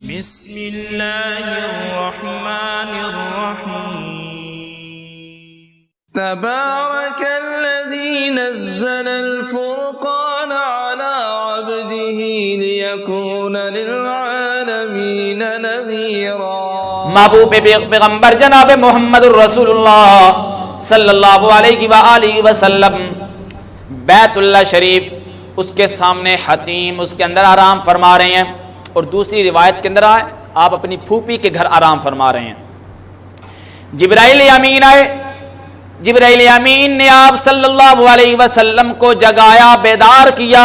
بسم اللہ الرحمن الرحیم تبارک الذی نزل الفرقان علی عبده لیکون للعالمین نذیرا۔ محبوب پیغمبر جناب محمد الرسول اللہ صلی اللہ علیہ وآلہ وسلم بیت اللہ شریف، اس کے سامنے حتیم اس کے اندر آرام فرما رہے ہیں، اور دوسری روایت کے اندر آئے آپ اپنی پھوپھی کے گھر آرام فرما رہے ہیں۔ جبرائیل امین آئے، جبرائیل امین نے آپ صلی اللہ علیہ وسلم کو جگایا، بیدار کیا۔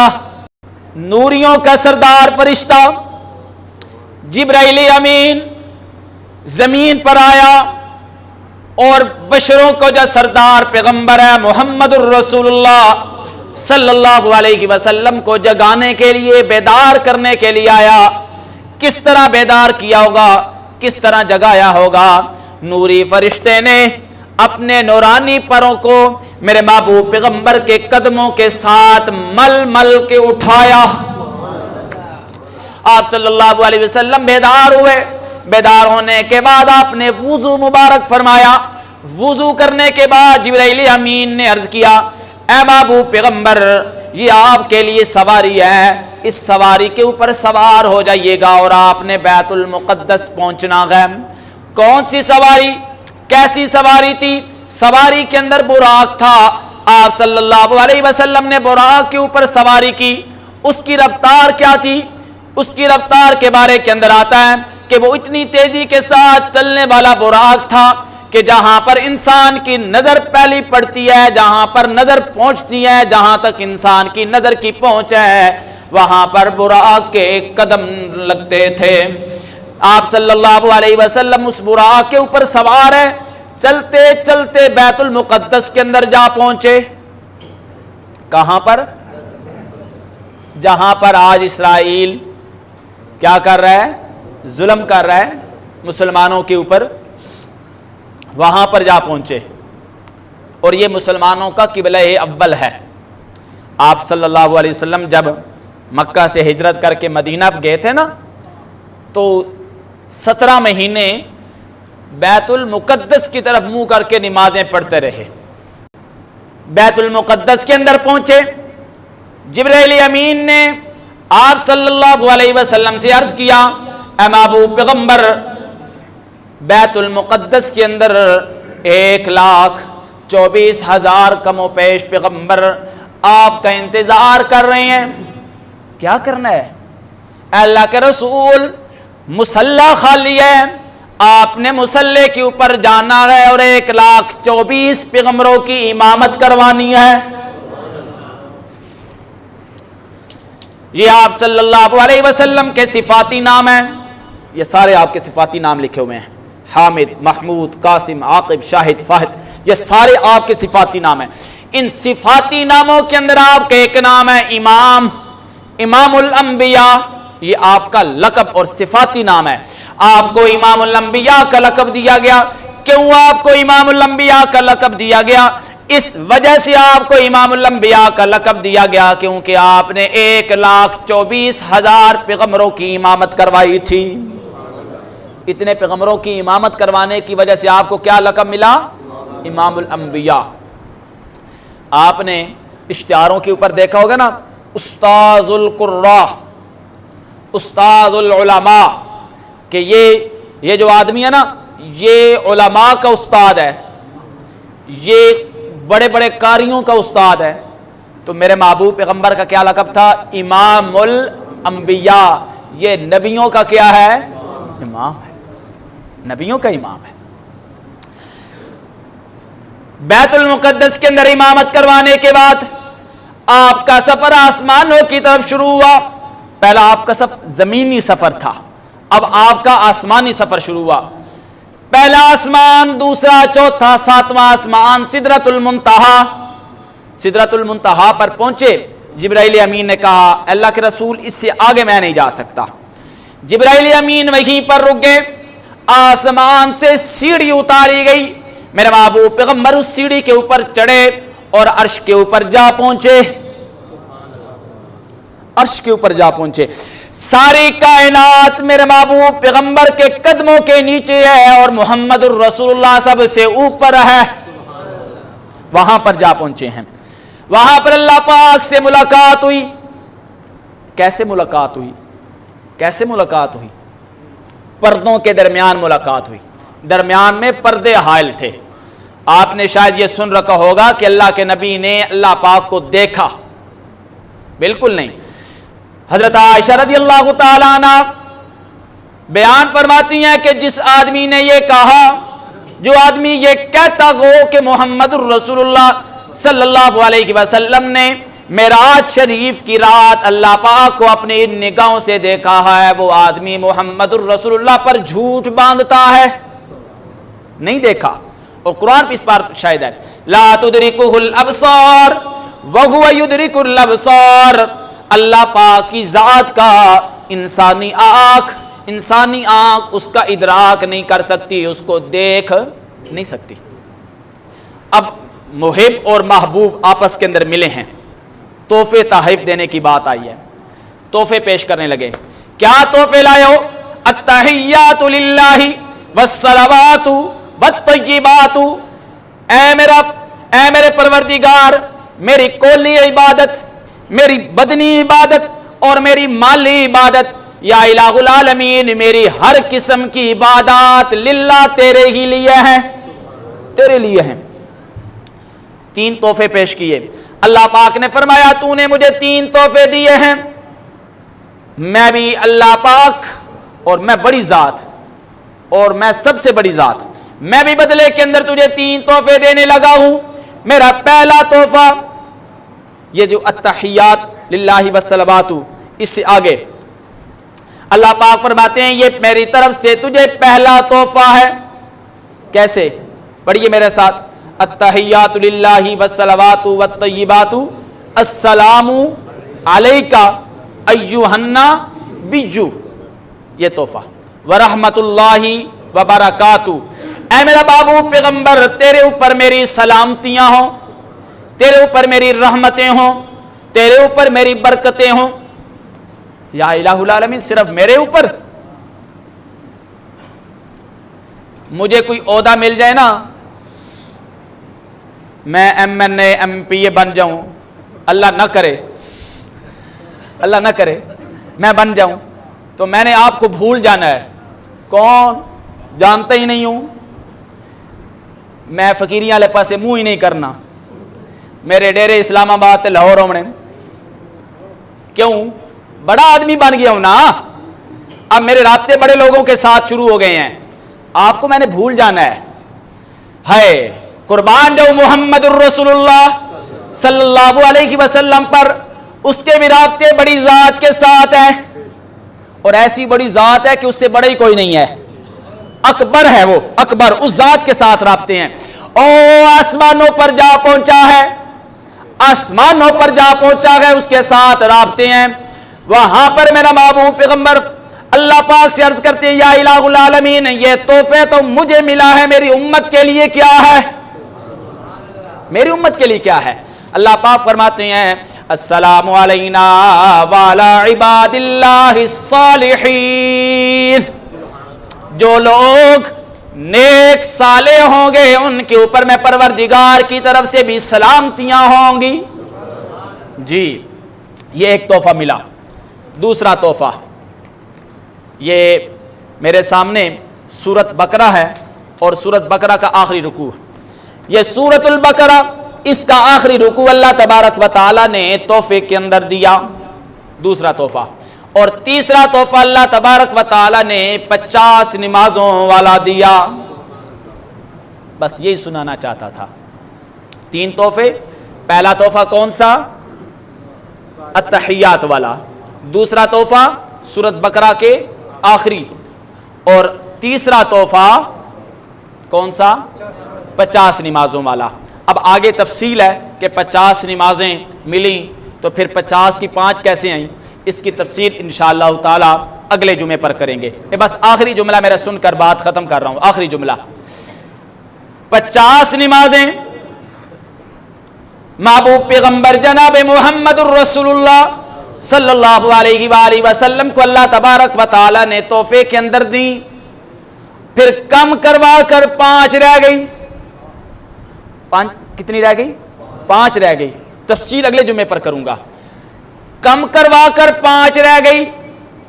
نوریوں کا سردار فرشتہ جبرائیل امین زمین پر آیا اور بشروں کو جو سردار پیغمبر ہے محمد الرسول اللہ صلی اللہ علیہ وسلم کو جگانے کے لیے، بیدار کرنے کے لیے آیا۔ کس طرح بیدار کیا ہوگا، کس طرح جگایا ہوگا؟ نوری فرشتے نے اپنے نورانی پروں کو میرے محبوب پیغمبر کے قدموں کے ساتھ مل مل کے اٹھایا۔ آپ صلی اللہ علیہ وسلم بیدار ہوئے۔ بیدار ہونے کے بعد آپ نے وضو مبارک فرمایا۔ وضو کرنے کے بعد جبرائیل امین نے عرض کیا، اے محبوب پیغمبر، یہ آپ کے لیے سواری ہے، اس سواری کے اوپر سوار ہو جائیے گا اور آپ نے بیت المقدس پہنچنا ہے۔ کون سی سواری، کیسی سواری تھی؟ سواری کے اندر براق تھا۔ آپ صلی اللہ علیہ وسلم نے براق کے اوپر سواری کی۔ اس کی رفتار کیا تھی؟ اس کی رفتار کے بارے کے اندر آتا ہے کہ وہ اتنی تیزی کے ساتھ چلنے والا براق تھا کہ جہاں پر انسان کی نظر پہلی پڑتی ہے، جہاں پر نظر پہنچتی ہے، جہاں تک انسان کی نظر کی پہنچ ہے، وہاں پر براق کے ایک قدم لگتے تھے۔ آپ صلی اللہ علیہ وسلم اس براق کے اوپر سوار ہے، چلتے چلتے بیت المقدس کے اندر جا پہنچے۔ کہاں پر؟ جہاں پر آج اسرائیل کیا کر رہا ہے؟ ظلم کر رہا ہے مسلمانوں کے اوپر، وہاں پر جا پہنچے۔ اور یہ مسلمانوں کا قبلہ اول ہے۔ آپ صلی اللہ علیہ وسلم جب مکہ سے ہجرت کر کے مدینہ گئے تھے نا، تو 17 مہینے بیت المقدس کی طرف منہ کر کے نمازیں پڑھتے رہے۔ بیت المقدس کے اندر پہنچے، جبرائیل امین نے آپ صلی اللہ علیہ وسلم سے عرض کیا، اے محبوب پیغمبر، بیت المقدس کے اندر 1,24,000 کم و پیش پیغمبر آپ کا انتظار کر رہے ہیں۔ کیا کرنا ہے؟ اے اللہ کے رسول، مصلی خالی ہے، آپ نے مصلی کے اوپر جانا ہے اور 1,24,000 پیغمبروں کی امامت کروانی ہے۔ یہ آپ صلی اللہ علیہ وسلم کے صفاتی نام ہیں۔ یہ سارے آپ کے صفاتی نام لکھے ہوئے ہیں، حامد، محمود، قاسم، عاقب، شاہد، فاہد، یہ سارے آپ کے صفاتی نام ہیں۔ ان صفاتی ناموں کے اندر آپ کے ایک نام ہے امام، امام الانبیاء، یہ آپ کا لقب اور صفاتی نام ہے۔ آپ کو امام الانبیاء کا لقب دیا گیا۔ کیوں آپ کو امام الانبیاء کا لقب دیا گیا؟ اس وجہ سے آپ کو امام الانبیاء کا لقب دیا گیا کیونکہ آپ نے 1,24,000 پیغمبروں کی امامت کروائی تھی۔ اتنے پیغمبروں کی امامت کروانے کی وجہ سے آپ کو کیا لقب ملا؟ امام الانبیاء۔ آپ نے اشتہاروں کے اوپر دیکھا ہوگا نا، استاذ القراء، استاذ العلماء، کہ یہ جو آدمی ہے نا، یہ علماء کا استاد ہے، یہ بڑے بڑے قاریوں کا استاد ہے۔ تو میرے محبوب پیغمبر کا کیا لقب تھا؟ امام الانبیاء۔ یہ نبیوں کا کیا ہے؟ امام ہے، نبیوں کا امام ہے۔ بیت المقدس کے اندر امامت کروانے کے بعد آپ کا سفر آسمانوں کی طرف شروع ہوا۔ پہلا آپ کا سفر زمینی سفر تھا، اب آپ کا آسمانی سفر شروع ہوا۔ پہلا آسمان، دوسرا، چوتھا، 7واں آسمان، سدرۃ المنتہا۔ سدرۃ المنتہا پر پہنچے، جبرائیل امین نے کہا، اللہ کے رسول، اس سے آگے میں نہیں جا سکتا۔ جبرائیل امین وہیں پر رک گئے۔ آسمان سے سیڑھی اتاری گئی، میرے محبوب پیغمبر اس سیڑھی کے اوپر چڑھے اور عرش کے اوپر جا پہنچے۔ عرش کے اوپر جا پہنچے۔ ساری کائنات میرے محبوب پیغمبر کے قدموں کے نیچے ہے اور محمد الرسول اللہ سب سے اوپر ہے. وہاں پر جا پہنچے ہیں. وہاں پر اللہ پاک سے ملاقات ہوئی. کیسے ملاقات ہوئی؟ کیسے ملاقات ہوئی؟ پردوں کے درمیان ملاقات ہوئی. درمیان میں پردے حائل تھے. آپ نے شاید یہ سن رکھا ہوگا کہ اللہ کے نبی نے اللہ پاک کو دیکھا. بالکل نہیں. حضرت عائشہ رضی اللہ تعالیٰ عنہ بیان فرماتی ہیں کہ جس آدمی نے یہ کہا، جو آدمی یہ کہتا ہو کہ محمد الرسول اللہ صلی اللہ علیہ وسلم نے معراج شریف کی رات اللہ پاک کو اپنی ان نگاہوں سے دیکھا ہے، وہ آدمی محمد الرسول اللہ پر جھوٹ باندھتا ہے. نہیں دیکھا. اور قرآن پہ اس پر شاہد ہے، لا تدرکہ الابصار وہو یدرک الابصار. اللہ پاک کی ذات کا انسانی آنکھ اس کا ادراک نہیں کر سکتی، اس کو دیکھ نہیں سکتی. اب محب اور محبوب آپس کے اندر ملے ہیں. تحفے تحائف دینے کی بات آئی ہے. تحفے پیش کرنے لگے. کیا تحفے لائے ہو؟ التحیات للہ والصلوات والطیبات. اے میرے پروردگار، میری کلی عبادت، میری بدنی عبادت اور میری مالی عبادت، یا الہ العالمین میری ہر قسم کی عبادات للہ تیرے ہی لیے ہیں، تیرے لیے ہیں. 3 تحفے پیش کیے. اللہ پاک نے فرمایا تو نے مجھے 3 تحفے دیے ہیں، میں بھی اللہ پاک اور میں بڑی ذات اور میں سب سے بڑی ذات، میں بھی بدلے کے اندر تجھے 3 تحفے دینے لگا ہوں. میرا پہلا تحفہ یہ جو التحیات للہ والصلوات، اس سے آگے اللہ پاک فرماتے ہیں یہ میری طرف سے تجھے پہلا تحفہ ہے. کیسے؟ پڑھیے میرے ساتھ. التحیات للہ والصلوات والطیبات السلام علیک ایھا النبی. یہ تحفہ. ورحمۃ اللہ وبرکاتہ. اے میرا بابو پیغمبر، تیرے اوپر میری سلامتیاں ہوں، تیرے اوپر میری رحمتیں ہوں، تیرے اوپر میری برکتیں ہوں. یا الہ العالمین، صرف میرے اوپر؟ مجھے کوئی عہدہ مل جائے نا، میں MNA MP بن جاؤں، اللہ نہ کرے، اللہ نہ کرے میں بن جاؤں، تو میں نے آپ کو بھول جانا ہے. کون؟ جانتا ہی نہیں ہوں. میں فقیریاں والے پاسے منہ ہی نہیں کرنا. میرے ڈیرے اسلام آباد تے لاہور ہونے. کیوں؟ بڑا آدمی بن گیا ہوں نا. اب میرے رابطے بڑے لوگوں کے ساتھ شروع ہو گئے ہیں. آپ کو میں نے بھول جانا ہے. قربان جاؤ محمد الرسول اللہ صلی اللہ علیہ وسلم پر. اس کے بھی رابطے بڑی ذات کے ساتھ ہیں، اور ایسی بڑی ذات ہے کہ اس سے بڑا ہی کوئی نہیں ہے. اکبر ہے وہ، اکبر. اس ذات کے ساتھ رابطے ہیں. او آسمانوں پر جا پہنچا ہے، آسمانوں پر جا پہنچا ہے، اس کے ساتھ رابطے ہیں. وہاں پر میرا محبوب پیغمبر اللہ پاک سے عرض کرتے ہیں یا الہ العالمین، یہ تحفے تو مجھے ملا ہے، میری امت کے لیے کیا ہے؟ میری امت کے لیے کیا ہے؟ اللہ پاک فرماتے ہیں السلام علینا وعلی عباد اللہ الصالحین. جو لوگ نیک صالح ہوں گے ان کے اوپر میں پروردگار کی طرف سے بھی سلامتیاں ہوں گی. جی، یہ ایک تحفہ ملا. دوسرا تحفہ، یہ میرے سامنے سورۃ بقرہ ہے اور سورۃ بقرہ کا آخری رکوع. یہ سورۃ البقرہ، اس کا آخری رکوع اللہ تبارک و تعالی نے تحفے کے اندر دیا. دوسرا تحفہ. اور تیسرا تحفہ اللہ تبارک و تعالی نے 50 نمازوں والا دیا. بس یہی سنانا چاہتا تھا. 3 تحفے. پہلا تحفہ کون سا؟ التحیات والا. دوسرا تحفہ سورۃ بقرہ کے آخری. اور تیسرا تحفہ کون سا؟ 50 نمازوں والا. اب آگے تفصیل ہے کہ 50 نمازیں ملیں تو پھر 50 کی 5 کیسے آئیں، اس کی تفصیل انشاءاللہ تعالی اگلے جمعے پر کریں گے. بس آخری جملہ میرا سن کر بات ختم کر رہا ہوں. آخری جملہ، 50 نمازیں محبوب پیغمبر جناب محمد الرسول اللہ صلی اللہ علیہ وآلہ وسلم کو اللہ تبارک و تعالی نے تحفے کے اندر دی، پھر کم کروا کر 5 رہ گئی. 5 کتنی رہ گئی؟ 5 رہ گئی. تفصیل اگلے جمعے پر کروں گا. کم کروا کر 5 رہ گئی.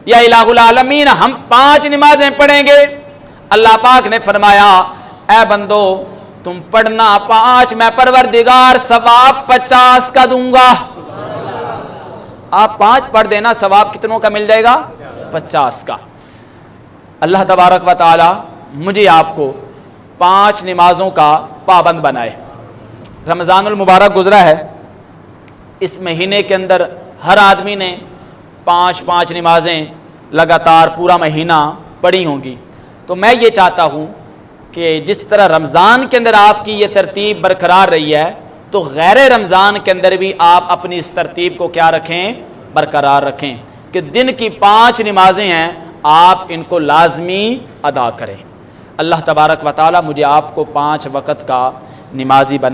یا الہ العالمین ہم 5 نمازیں پڑھیں گے. اللہ پاک نے فرمایا اے بندو تم پڑھنا 5، میں پروردگار ثواب 50 کا دوں گا. آپ 5 پڑھ دینا، ثواب کتنوں کا مل جائے گا؟ 50 کا. اللہ تبارک و تعالی مجھے آپ کو 5 نمازوں کا پابند بنائے. رمضان المبارک گزرا ہے، اس مہینے کے اندر ہر آدمی نے 5 نمازیں لگاتار پورا مہینہ پڑھی ہوں گی. تو میں یہ چاہتا ہوں کہ جس طرح رمضان کے اندر آپ کی یہ ترتیب برقرار رہی ہے تو غیر رمضان کے اندر بھی آپ اپنی اس ترتیب کو کیا رکھیں؟ برقرار رکھیں کہ دن کی 5 نمازیں ہیں، آپ ان کو لازمی ادا کریں. اللہ تبارک و تعالی مجھے آپ کو 5 وقت کا نمازی بنا